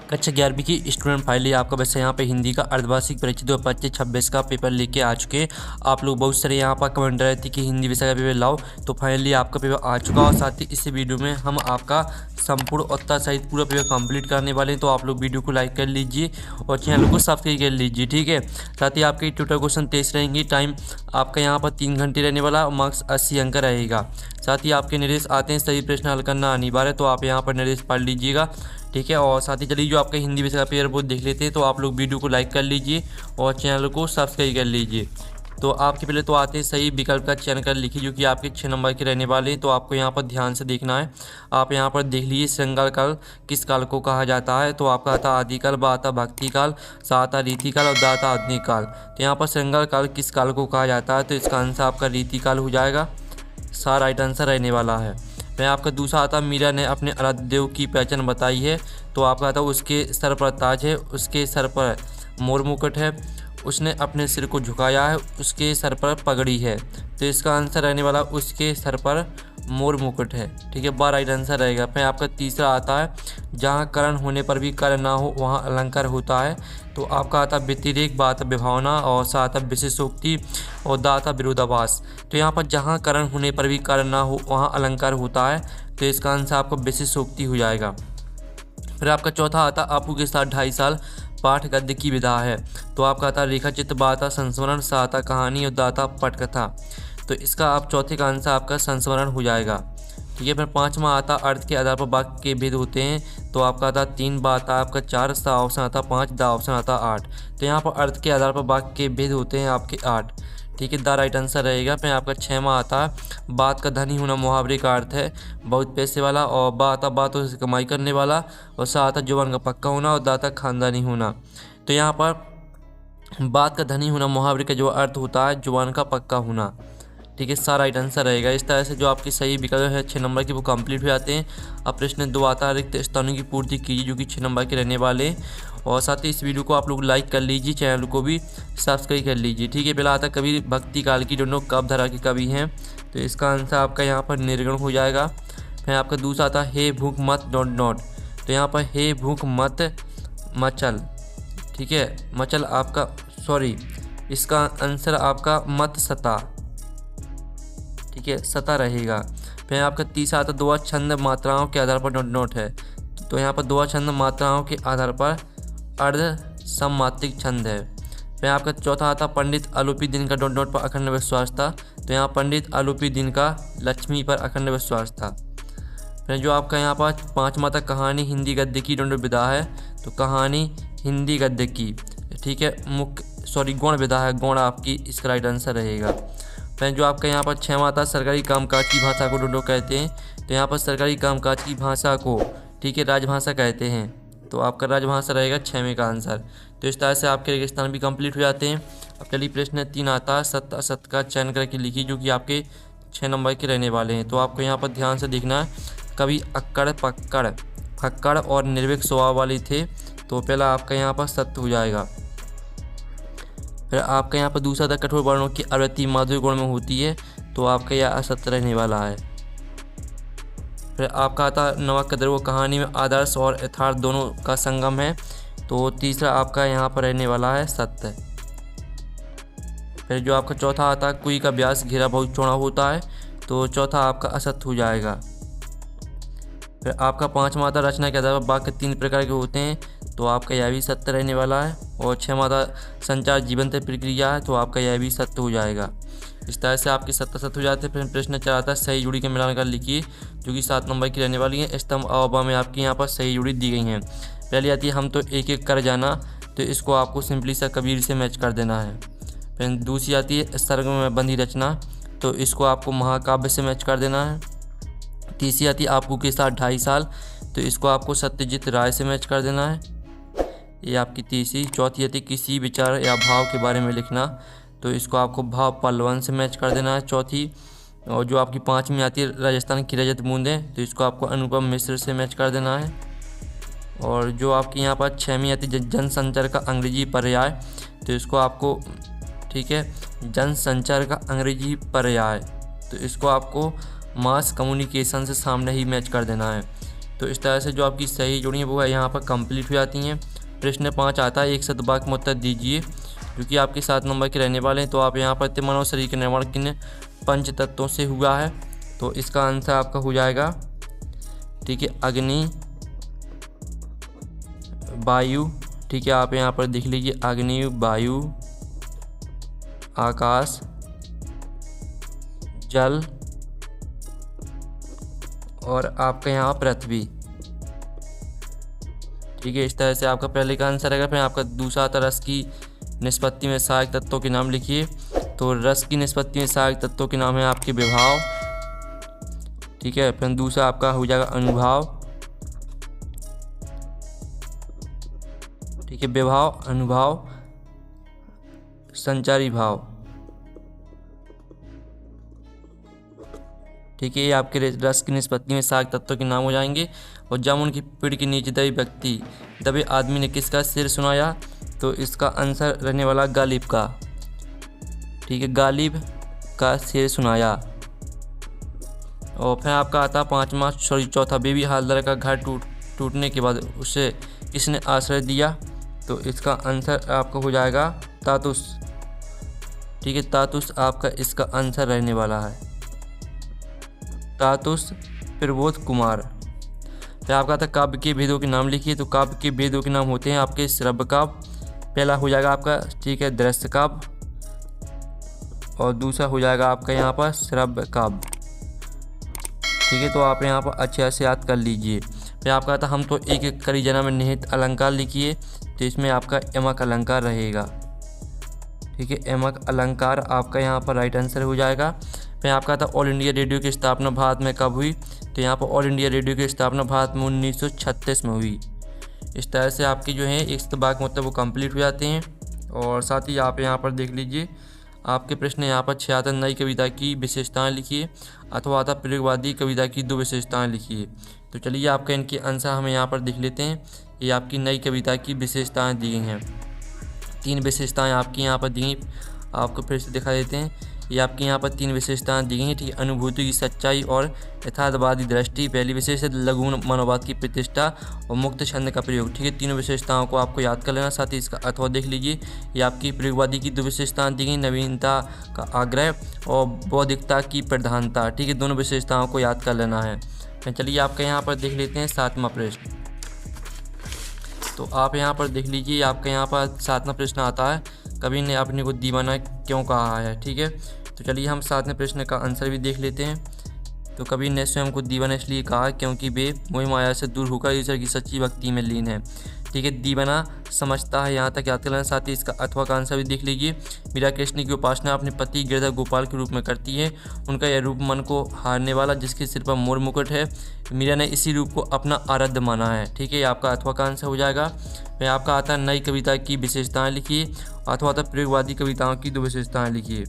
कक्षा 11वीं की स्टूडेंट फाइल है आपका। वैसे यहाँ पे हिंदी का अर्धवार्षिक परीक्षा 2025-26 का पेपर लेके आ चुके हैं। आप लोग बहुत सारे यहाँ पर कमेंट रहे थे कि हिंदी विषय का पेपर लाओ, तो फाइनली आपका पेपर आ चुका। और साथ ही इस वीडियो में हम आपका संपूर्ण उत्तर सहित पूरा पेपर कंप्लीट करने वाले हैं। तो आप लोग वीडियो को लाइक कर लीजिए और चैनल को सब्सक्राइब कर लीजिए, ठीक है। साथ ही आपके टोटल क्वेश्चन 23 रहेंगे। टाइम आपका यहाँ पर 3 घंटे रहने वाला और मार्क्स 80 अंक रहेगा। साथ ही आपके निर्देश आते हैं सही प्रश्न हल करना अनिवार्य, तो आप यहाँ पर निर्देश पढ़ लीजिएगा, ठीक है। और साथ ही चलिए जो आपका हिंदी विषय का पेपर वो देख लेते हैं। तो आप लोग वीडियो को लाइक कर लीजिए और चैनल को सब्सक्राइब कर लीजिए। तो आपके पहले तो आते हैं सही विकल्प का चयन कर लिखिए, जो कि आपके 6 नंबर के रहने वाले हैं। तो आपको यहाँ पर ध्यान से देखना है। आप यहाँ पर देख लीजिए श्रृंगार काल किस काल को कहा जाता है। तो आपका आता आदिकाल, बा आता भक्ति काल, सा आता रीतिकाल और दा आता आधुनिक काल। तो यहाँ पर श्रृंगार काल किस काल को कहा जाता है, तो इसका आंसर आपका रीतिकाल हो जाएगा, सा राइट आंसर रहने वाला है। फिर आपका दूसरा आता मीरा ने अपने आराध्य देव की पहचान बताई है। तो आपका आता उसके सर पर ताज है, उसके सर पर मोर मुकुट है, उसने अपने सिर को झुकाया है, उसके सर पर पगड़ी है। तो इसका आंसर रहने वाला उसके सर पर मोर मुकुट है, ठीक है, बा राइट आंसर रहेगा। फिर आपका तीसरा आता है जहाँ करण होने पर भी कार्य ना हो वहाँ अलंकार होता है। तो आपका आता व्यतिरेक, बा आता विभावना और सा आता विशेषोक्ति और दा आता विरोधाभास। तो यहाँ पर जहाँ करण होने पर भी कार्य ना हो वहाँ अलंकार होता है। तो इसका आंसर आपका विशेषोक्ति हो जाएगा। फिर आपका चौथा आता आपू के साथ 2.5 साल पाठ गद्य की विधा है। तो आपका आता रेखा चित्र, बा आता संस्मरण, सा आता कहानी और दा आता पटकथा। तो इसका आप चौथे का आंसर आपका संस्मरण हो जाएगा, ठीक है। फिर पाँचवा आता अर्थ के आधार पर वाक्य के भेद होते हैं। तो आपका आता 3, बा आता आपका 4, सा ऑप्शन आता 5, दा ऑप्शन आता 8। तो यहाँ पर अर्थ के आधार पर वाक्य के भेद होते हैं आपके 8, ठीक है, दा राइट आंसर रहेगा। फिर आपका 6वां आता बात का धनी होना मुहावरे का अर्थ है बहुत पैसे वाला, और बा आता बातों से कमाई करने वाला, और सा आता जुबान का पक्का होना, और दा आता खानदानी होना। तो यहाँ पर बात का धनी होना मुहावरे का जो अर्थ होता है जुबान का पक्का होना, ठीक है, सा राइट आंसर रहेगा। इस तरह से जो आपके सही विकल्प है 6 नंबर के वो कंप्लीट हो जाते हैं। अब प्रश्न 2 आता है रिक्त स्थानों की पूर्ति कीजिए, जो कि 6 नंबर के रहने वाले। और साथ ही इस वीडियो को आप लोग लाइक कर लीजिए, चैनल को भी सब्सक्राइब कर लीजिए, ठीक है। पहला आता कवि भक्ति काल की दोनों कब धारा के कवि हैं। तो इसका आंसर आपका यहाँ पर निर्गुण हो जाएगा। फिर आपका दूसरा आता हे भूख मत डॉट डॉट। तो यहाँ पर हे भूख मत मचल, ठीक है, मचल आपका इसका आंसर आपका मत सता, ठीक है, सता रहेगा। फिर आपका तीसरा आता दोहा छंद मात्राओं के आधार पर डॉट डॉट है। तो यहाँ पर दोहा छंद मात्राओं के आधार पर अर्ध सममात्रिक छंद है। फिर आपका चौथा आता पंडित आलोपी दिन का डॉट डॉट पर अखंड विश्वास था। तो यहाँ पंडित आलोपी दिन का लक्ष्मी पर अखंड विश्वास था। फिर जो आपका यहाँ पर 5वां था कहानी हिंदी गद्य की डॉट विधा है। तो कहानी हिंदी गद्य की, ठीक है, गौण विधा है, गौण आपकी इसका राइट आंसर रहेगा। फिर जो आपका यहाँ पर 6वां था सरकारी कामकाज की भाषा को डोडो कहते हैं। तो यहाँ पर सरकारी कामकाज की भाषा को, ठीक है, राजभाषा कहते हैं। तो आपका राजभाषा रहेगा 6वें का आंसर। तो इस तरह से आपके रेगिस्तान भी कंप्लीट हो जाते हैं। अब चलिए प्रश्न 3 आता है सत्य असत्य का चयन करके लिखिए, जो कि आपके 6 नंबर के रहने वाले हैं। तो आपको यहाँ पर ध्यान से देखना है। कभी अक्कड़ पक्कड़ फक्कड़ और निर्भीक स्वभाव वाले थे। तो पहला आपका यहाँ पर सत्य हो जाएगा। फिर आपका यहाँ पर दूसरा था कठोर वर्णों की आवृत्ति माधुर्य गुण में होती है। तो आपका यह असत्य रहने वाला है। फिर आपका आता नवा कदर वो कहानी में आदर्श और यथार्थ दोनों का संगम है। तो तीसरा आपका यहाँ पर रहने वाला है सत्य। फिर जो आपका चौथा आता कुई का व्यास घेरा बहुत चौड़ा होता है। तो चौथा आपका असत्य हो जाएगा। फिर आपका 5वां आता रचना के आधार पर वाक्य 3 प्रकार के होते हैं। तो आपका यह भी सत्य रहने वाला है। और 6वां था संचार जीवंत प्रक्रिया है। तो आपका यह भी सत्य हो जाएगा। इस तरह से आपके सत्य हो जाते हैं। फिर प्रश्न 4 आता है सही जुड़ी के मिलान कर लिखिए, जो कि 7 नंबर की रहने वाली है। स्तंभ अवबा में आपकी यहाँ पर सही जुड़ी दी गई हैं। पहली आती है हम तो एक एक कर जाना। तो इसको आपको सिंपली सा कबीर से मैच कर देना है। फिर दूसरी आती है सर्ग में बंधी रचना। तो इसको आपको महाकाव्य से मैच कर देना है। तीसरी आती है आपू के साथ 2.5 साल। तो इसको आपको सत्यजीत राय से मैच कर देना है, ये आपकी तीसरी। चौथी आती है किसी विचार या भाव के बारे में लिखना। तो इसको आपको भाव पल्लवन से मैच कर देना है, चौथी। और जो आपकी 5वीं आती है राजस्थान की रजत बूंदें। तो इसको आपको अनुपम मिश्र से मैच कर देना है। और जो आपकी यहाँ पर 6वीं आती है जनसंचार का अंग्रेजी पर्याय। तो इसको आपको, ठीक है, जनसंचार का अंग्रेजी पर्याय। तो इसको आपको मास कम्युनिकेशन से सामने ही मैच कर देना है। तो इस तरह से जो आपकी सही जोड़ी है वो है यहाँ पर कंप्लीट हो जाती हैं। प्रश्न 5 आता है, एक सदवाक्य में उत्तर दीजिए, जो कि आपके 7 नंबर के रहने वाले हैं। तो आप यहाँ पर मानव शरीर का निर्माण किन पंच तत्वों से हुआ है? तो इसका आंसर आपका हो जाएगा, ठीक है, अग्नि, वायु, ठीक है, आप यहाँ पर देख लीजिए, अग्नि, वायु, आकाश, जल और आपका यहाँ पृथ्वी, ठीक है। इस तरह से आपका पहले का आंसर रहेगा। फिर आपका दूसरा था, रस की निष्पत्ति में सहायक तत्वों के नाम लिखिए। तो रस की निष्पत्ति में सहायक तत्वों के नाम है आपके विभाव, ठीक है। फिर दूसरा आपका हो जाएगा अनुभाव, ठीक है, विभाव, अनुभाव, संचारी भाव, ठीक है। ये आपके रस की निष्पत्ति में सहायक तत्वों के नाम हो जाएंगे। और जामुन की पेड़ के नीचे दबे व्यक्ति, दबे आदमी ने किसका सिर सुनाया? तो इसका आंसर रहने वाला गालिब का, ठीक है, गालिब का सिर सुनाया। और फिर आपका आता चौथा, बेबी हालदार का घर टूटने के बाद उसे किसने आश्रय दिया? तो इसका आंसर आपका हो जाएगा तातुस, ठीक है, तातुस आपका इसका आंसर रहने वाला है, तातुस प्रबोध कुमार। फिर आपका था काव्य के भेदों के नाम लिखिए। तो काव्य के भेदों के नाम होते हैं आपके श्रव्य काव्य, पहला हो जाएगा आपका, ठीक है, दृश्य काव्य, और दूसरा हो जाएगा आपका यहाँ पर श्रव्य काव्य, ठीक है। तो आप यहाँ पर अच्छे से याद कर लीजिए। फिर आपका था हम तो एक एक करी जना में निहित अलंकार लिखिए। तो इसमें आपका यमक अलंकार रहेगा, ठीक है, यमक अलंकार आपका यहाँ पर राइट आंसर हो जाएगा। फिर आपका था ऑल इंडिया रेडियो की स्थापना भारत में कब हुई? तो यहाँ पर ऑल इंडिया रेडियो की स्थापना भारत में 1936 में हुई। इस तरह से आपके जो है एक सदवाक्य मतलब वो कंप्लीट हो जाते हैं। और साथ ही आप यहाँ पर देख लीजिए, आपके प्रश्न यहाँ पर 76 नई कविता की विशेषताएं लिखिए, अथवा आता प्रयोगवादी कविता की 2 विशेषताएं लिखिए। तो चलिए आपका इनके आंसर हम यहाँ पर देख लेते हैं। ये आपकी नई कविता की विशेषताएं दी गई हैं, 3 विशेषताएं आपकी यहाँ पर दी गई, आपको फिर से दिखा देते हैं। ये आपकी यहाँ पर 3 विशेषताएं दी गई हैं, ठीक है। अनुभूति की सच्चाई और यथार्थवादी दृष्टि, पहली विशेष है लघु मनोवाद की प्रतिष्ठा और मुक्त छंद का प्रयोग, ठीक है। तीनों विशेषताओं को आपको याद कर लेना। साथ ही इसका अथवा देख लीजिए, ये आपकी प्रयोगवादी की 2 विशेषताएं दी गई, नवीनता का आग्रह और बौद्धिकता की प्रधानता, ठीक है। दोनों विशेषताओं को याद कर लेना है। चलिए आपका यहाँ पर देख लेते हैं 7वां प्रश्न। तो आप यहाँ पर देख लीजिए, आपका यहाँ पर 7वां प्रश्न आता है, कवि ने अपने को दीवाना क्यों कहा है, ठीक है। तो चलिए हम 7वें प्रश्न का आंसर भी देख लेते हैं। तो कवि ने स्वयं को दीवाना इसलिए कहा क्योंकि वे मोह माया से दूर होकर ईश्वर की सच्ची भक्ति में लीन है, ठीक है। दीवाना समझता है, यहाँ तक याद कर लेना। साथ ही इसका अथवा का आंसर भी देख लीजिए। मीरा कृष्ण की उपासना अपने पति गिरधर गोपाल के रूप में करती है। उनका यह रूप मन को हारने वाला, जिसके सिर पर मोर मुकुट है, मीरा ने इसी रूप को अपना आराध्य माना है, ठीक है। आपका अथवा का आंसर हो जाएगा। फिर आपका आता है नई कविता की विशेषताएं लिखिए, अथवा आता प्रयोगवादी कविताओं की 2 विशेषताएं लिखिए।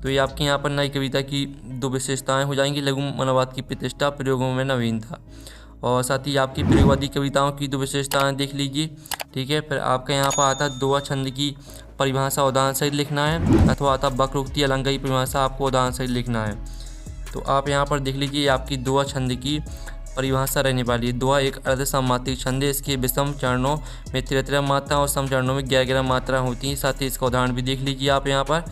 तो ये आपकी यहाँ पर नई कविता की 2 विशेषताएं हो जाएंगी, लघु मनोवाद की प्रतिष्ठा, प्रयोगों में नवीनता। और साथ ही आपकी प्रयोगवादी कविताओं की 2 विशेषताएं देख लीजिए, ठीक है। फिर आपके यहाँ पर आता है दोहा छंद की परिभाषा उदाहरण सहित लिखना है, अथवा आता वक्रोक्ति अलंकार की परिभाषा आपको उदाहरण सहित लिखना है। तो आप यहाँ पर देख लीजिए, आपकी दोहा छंद की परिभाषा रहने वाली है। दोहा एक अर्ध सममात्रिक छंद है, इसके विषम चरणों में 13 मात्रा और सम चरणों में 11 मात्रा होती है। साथ ही इसका उदाहरण भी देख लीजिए आप यहाँ पर।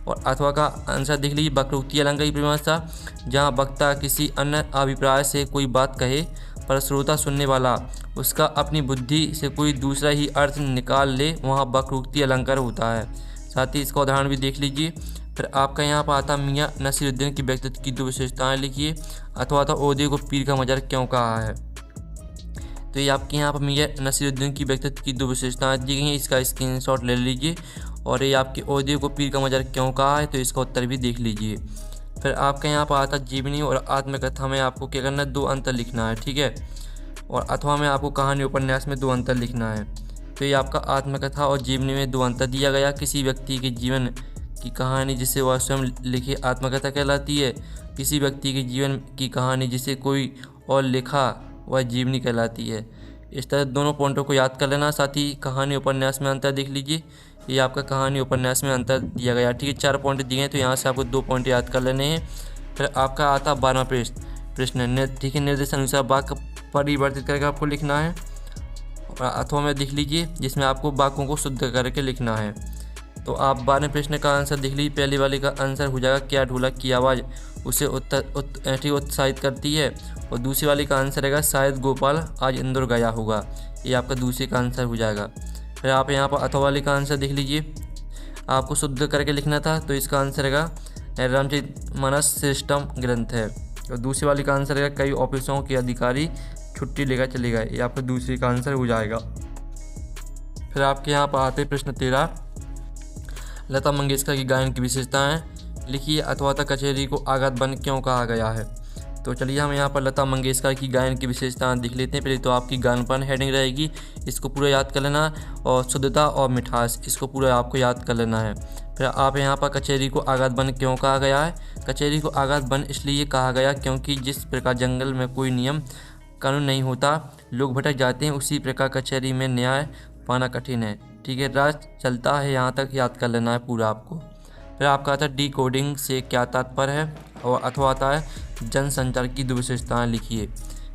और अथवा का आंसर देख लीजिए, वक्रोक्ति अलंकार की परिभाषा, जहाँ वक्ता किसी अन्य अभिप्राय से कोई बात कहे पर श्रोता सुनने वाला उसका अपनी बुद्धि से कोई दूसरा ही अर्थ निकाल ले, वहाँ वक्रोक्ति अलंकार होता है। साथ ही इसका उदाहरण भी देख लीजिए। फिर आपका यहाँ पर आता मियाँ नसीरुद्दीन की व्यक्तित्व की 2 विशेषताएं लिखिए, अथवा आता ओहदे को पीर का मजार क्यों कहा है। तो ये आपके यहाँ पर मियाँ नसीरुद्दीन की व्यक्तित्व की 2 विशेषताएं दी गई हैं, इसका स्क्रीनशॉट ले लीजिए। और ये आपके ओहदे को पीर का मजार क्यों कहा है, तो इसका उत्तर भी देख लीजिए। फिर आपका यहाँ पर आता जीवनी और आत्मकथा में आपको क्या करना है, 2 अंतर लिखना है, ठीक है। और अथवा में आपको कहानी उपन्यास में 2 अंतर लिखना है। तो ये आपका आत्मकथा और जीवनी में 2 अंतर दिया गया। किसी व्यक्ति के जीवन की कहानी जिसे वह स्वयं लिखे आत्मकथा कहलाती है, किसी व्यक्ति के जीवन की कहानी जिसे कोई और लिखा वह जीवनी कहलाती है। इस तरह दोनों पॉइंटों को याद कर लेना। साथ ही कहानी उपन्यास में अंतर देख लीजिए, ये आपका कहानी उपन्यास में अंतर दिया गया, ठीक है। 4 पॉइंट दिए हैं, तो यहाँ से आपको 2 पॉइंट याद कर लेने हैं। फिर आपका आता 12वां प्रश्न, ठीक है। निर्देश अनुसार वाक्य परिवर्तित करके आपको लिखना है, अथवा में देख लीजिए जिसमें आपको वाक्यों को शुद्ध करके लिखना है। तो आप 12वें प्रश्न का आंसर देख लीजिए। पहले वाले का आंसर हो जाएगा क्या ढोलक की आवाज़ उसे उत्साहित करती है, और दूसरी वाले का आंसर रहेगा शायद गोपाल आज इंदौर गया होगा। ये आपका दूसरे का आंसर हो जाएगा। फिर आप यहाँ पर अथवा वाले का आंसर देख लीजिए, आपको शुद्ध करके लिखना था, तो इसका आंसर रहेगा रामचरितमानस श्रेष्ठतम ग्रंथ है। और दूसरे वाले का आंसर रहेगा कई ऑफिसों के अधिकारी छुट्टी लेकर चले गए। ये आपका दूसरे का आंसर हो जाएगा। फिर आपके यहाँ पर आते प्रश्न 13, लता मंगेशकर की गायन की विशेषताएं लिखिए। अथवा कचहरी को आगत बन क्यों कहा गया है। तो चलिए हम यहाँ पर लता मंगेशकर की गायन की विशेषताएं देख लेते हैं। पहले तो आपकी गानपन हेडिंग रहेगी, इसको पूरा याद कर लेना, और शुद्धता और मिठास इसको पूरा आपको याद कर लेना है। फिर आप यहाँ पर कचहरी को आगत बन क्यों कहा गया है। कचहरी को आगत बन इसलिए कहा गया क्योंकि जिस प्रकार जंगल में कोई नियम कानून नहीं होता, लोग भटक जाते हैं, उसी प्रकार कचहरी में न्याय पाना कठिन है। ठीक है, राज चलता है, यहाँ तक याद कर लेना है पूरा आपको। फिर आपका आता है डी कोडिंग से क्या तात्पर्य है, और अथवा आता है जनसंचार की दो विशेषताएं लिखिए।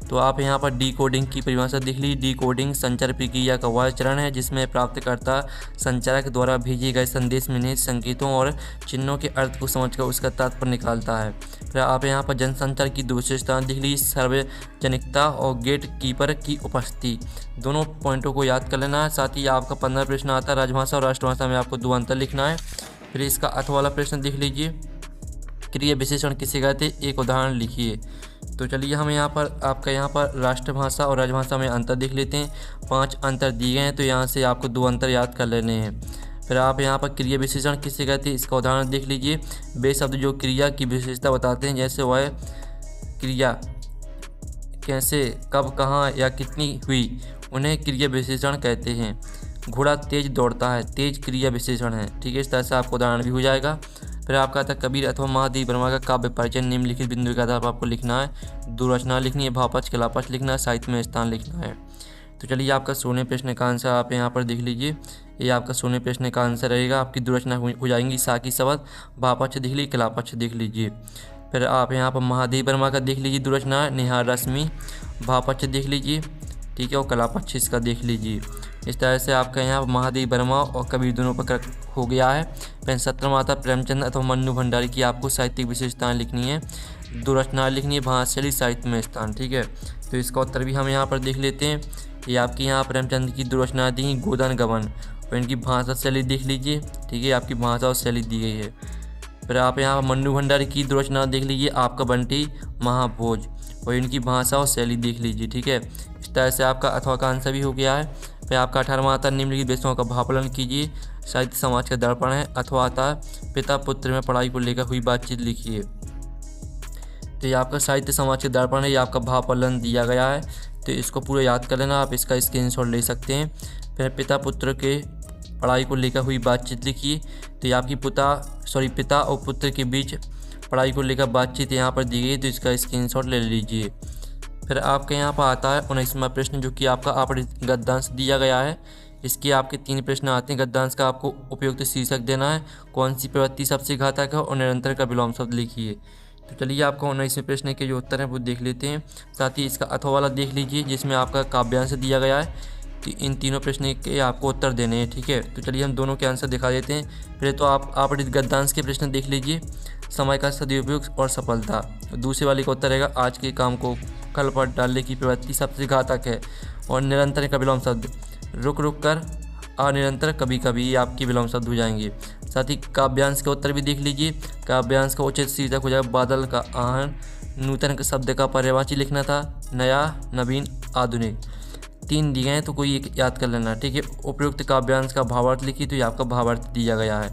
तो आप यहाँ पर डी कोडिंग की परिभाषा देख लीजिए। डी कोडिंग संचार प्रक्रिया का वह चरण है जिसमें प्राप्तकर्ता संचारक द्वारा भेजे गए संदेश में निहित संकेतों और चिन्हों के अर्थ को समझकर उसका तात्पर्य निकालता है। फिर आप यहाँ पर जनसंचार की दो विशेषताएं देख लीजिए, सार्वजनिकता और गेट कीपर की उपस्थिति। दोनों पॉइंटों को याद कर लेना है। साथ ही आपका 15 प्रश्न आता है राजभाषा और राष्ट्रभाषा में आपको 2 अंतर लिखना है। फिर इसका अथवा वाला प्रश्न देख लीजिए, क्रिया विशेषण किसे कहते हैं, एक उदाहरण लिखिए। तो चलिए हम यहाँ पर आपका यहाँ पर राष्ट्रभाषा और राजभाषा में अंतर देख लेते हैं। 5 अंतर दिए गए हैं, तो यहाँ से आपको 2 अंतर याद कर लेने हैं। फिर आप यहाँ पर क्रिया विशेषण किसे कहते हैं, इसका उदाहरण देख लीजिए। वे शब्द जो क्रिया की विशेषता बताते हैं, जैसे वह क्रिया कैसे, कब, कहाँ या कितनी हुई, उन्हें क्रिया विशेषण कहते हैं। घोड़ा तेज दौड़ता है, तेज क्रिया विशेषण है। ठीक है, इस तरह से आपको उदाहरण भी हो जाएगा। फिर आपका आता है कबीर अथवा महादेव वर्मा का काव्य परिचय निम्नलिखित बिंदु के आधार पर आपको लिखना है। 2 रचना लिखनी है, भावपक्ष कलापक्ष लिखना है, साहित्य में स्थान लिखना है। तो चलिए आपका 16वें प्रश्न का आंसर आप यहाँ पर देख लीजिए। ये आपका 16वें प्रश्न का आंसर रहेगा। आपकी 2 रचना हो जाएंगी, साकी शब्द, भावपक्ष देख लीजिए, कलापक्ष देख लीजिए। फिर आप यहाँ पर महादेव वर्मा का देख लीजिए 2 रचना, निहार रश्मि, भावपक्ष देख लीजिए। ठीक है, और कलापक्ष इसका देख लीजिए। इस तरह से आपका यहाँ महादेव वर्मा और कबीर दोनों पर हो गया है। फिर 17वां आता प्रेमचंद अथवा मन्नू भंडारी की आपको साहित्यिक विशेषताएं लिखनी है। 2 रचनाएं लिखनी है, भाषाशैली, साहित्य में स्थान। ठीक है, तो इसका उत्तर भी हम यहाँ पर देख लेते हैं। ये आपकी यहाँ प्रेमचंद की 2 रचनाएं दी, गोदान गबन, और इनकी भाषा शैली देख लीजिए। ठीक है, आपकी भाषा और शैली दी गई है। फिर आप यहाँ मन्नू भंडारी की 2 रचना देख लीजिए, आपका बंटी महाभोज, और इनकी भाषा और शैली देख लीजिए। ठीक है, इस तरह से आपका अथवा का आंसर भी हो गया है। फिर आपका 18वां आता है निम्नलिखित विषयों का भावांकन कीजिए। साहित्य समाज का दर्पण है। अथवा आता है पिता पुत्र में पढ़ाई को लेकर हुई बातचीत लिखिए। तो ये आपका साहित्य समाज के दर्पण है, ये आपका भावांकन दिया गया है, तो इसको पूरा याद कर लेना। आप इसका स्क्रीनशॉट ले सकते हैं। फिर पिता पुत्र के पढ़ाई को लेकर हुई बातचीत लिखिए। तो ये आपकी पिता और पुत्र के बीच पढ़ाई को लेकर बातचीत यहाँ पर दी गई, तो इसका स्क्रीनशॉट ले लीजिए। फिर आपके यहाँ पर आता है 19वां प्रश्न, जो कि आपका आपरित गद्यांश दिया गया है। इसके आपके 3 प्रश्न आते हैं। गद्यांश का आपको उपयुक्त शीर्षक देना है, कौन सी प्रवृत्ति सबसे घातक है, और निरंतर का विलोम शब्द लिखिए। तो चलिए आपको 19वें प्रश्न के जो उत्तर हैं वो देख लेते हैं। साथ ही इसका अथवा वाला देख लीजिए, जिसमें आपका काव्यांश दिया गया है। इन तीनों प्रश्न के आपको उत्तर देने हैं। ठीक है, तो चलिए हम दोनों के आंसर दिखा देते हैं। पहले तो आप आपरित गद्यांश के प्रश्न देख लीजिए, समय का सदुपयोग और सफलता। दूसरे वाले का उत्तर रहेगा आज के काम को कल पर डालने की प्रवृत्ति सबसे घातक है, और निरंतर का विलोम शब्द रुक रुक कर, अनिरंतर कभी कभी, ये आपके विलोम शब्द हो जाएंगे। साथ ही काव्यांश के उत्तर भी देख लीजिए। काव्यांश का उचित शीर्षक हो जाएगा बादल का आहन। नूतन के शब्द का पर्यायवाची लिखना था, नया, नवीन, आधुनिक। 3 दिए हैं, तो कोई एक याद कर लेना। ठीक है, उपयुक्त काव्यांश का भावार्थ लिखिए, तो ये आपका भावार्थ दिया गया है।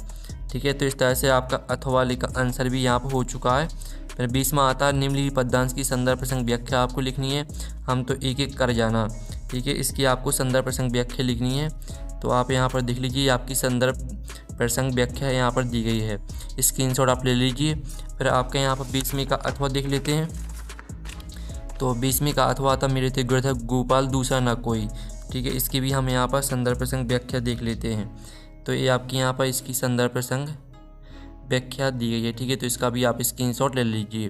ठीक है, तो इस तरह से आपका अथवा का आंसर भी यहाँ पर हो चुका है। फिर 20वां आता है निम्नलिखित पद्यांश की संदर्भ प्रसंग व्याख्या आपको लिखनी है। हम तो एक एक कर जाना। ठीक है, इसकी आपको संदर्भ प्रसंग व्याख्या लिखनी है। तो आप यहाँ पर देख लीजिए, आपकी संदर्भ प्रसंग व्याख्या यहाँ पर दी गई है, स्क्रीनशॉट आप ले लीजिए। फिर आपके यहाँ पर 20वीं का अथवा देख लेते हैं। तो 20वीं का अथवा आता मेरे थे गुरु गोपाल दूसरा ना कोई। ठीक है, इसकी भी हम यहाँ पर संदर्भ प्रसंग व्याख्या देख लेते हैं। तो ये आपकी यहाँ पर इसकी संदर्भ प्रसंग व्याख्या दी गई है। ठीक है, तो इसका भी आप स्क्रीनशॉट ले लीजिए।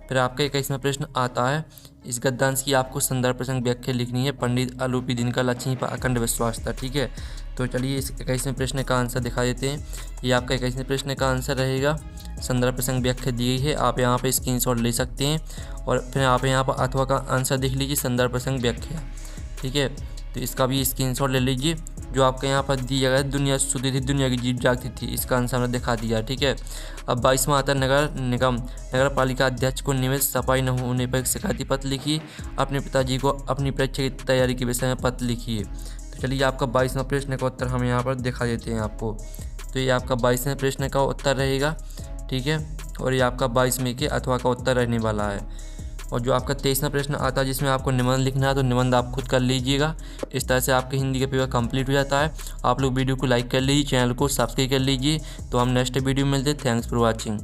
फिर आपका 21वां प्रश्न आता है, इस गद्यांश की आपको संदर्भ प्रसंग व्याख्या लिखनी है। पंडित अलूपी दिनकर लक्ष्मी पर अखंड विश्वास था। ठीक है, तो चलिए इस 21वें प्रश्न का आंसर दिखा देते हैं। ये आपका 21वें प्रश्न का आंसर रहेगा। संदर्भ प्रसंग व्याख्या दी गई है, आप यहाँ पे स्क्रीनशॉट ले सकते हैं और फिर आप यहाँ पर अथवा का आंसर देख लीजिए, संदर्भ प्रसंग व्याख्या। ठीक है, तो इसका भी स्क्रीनशॉट ले लीजिए। जो आपके यहाँ पर दिया गया दुनिया सुधी थी, दुनिया की जीत जागती थी, इसका आंसर हमने दिखा दिया। ठीक है, अब 22वां आता है, नगर निगम नगर पालिका अध्यक्ष को नियमित सफाई न होने पर एक शिकायती पत्र लिखिए। अपने पिताजी को अपनी परीक्षा की तैयारी के विषय में पत्र लिखिए। तो चलिए आपका 22वां प्रश्न का उत्तर हम यहाँ पर दिखा देते हैं आपको। तो ये आपका 22वें प्रश्न का उत्तर रहेगा। ठीक है, और ये आपका 22 में के अथवा का उत्तर रहने वाला है। और जो आपका 23वां प्रश्न आता है जिसमें आपको निबंध लिखना है, तो निबंध आप खुद कर लीजिएगा। इस तरह से आपके हिंदी का पेपर कंप्लीट हो जाता है। आप लोग वीडियो को लाइक कर लीजिए, चैनल को सब्सक्राइब कर लीजिए। तो हम नेक्स्ट वीडियो में मिलते हैं। Thanks for watching.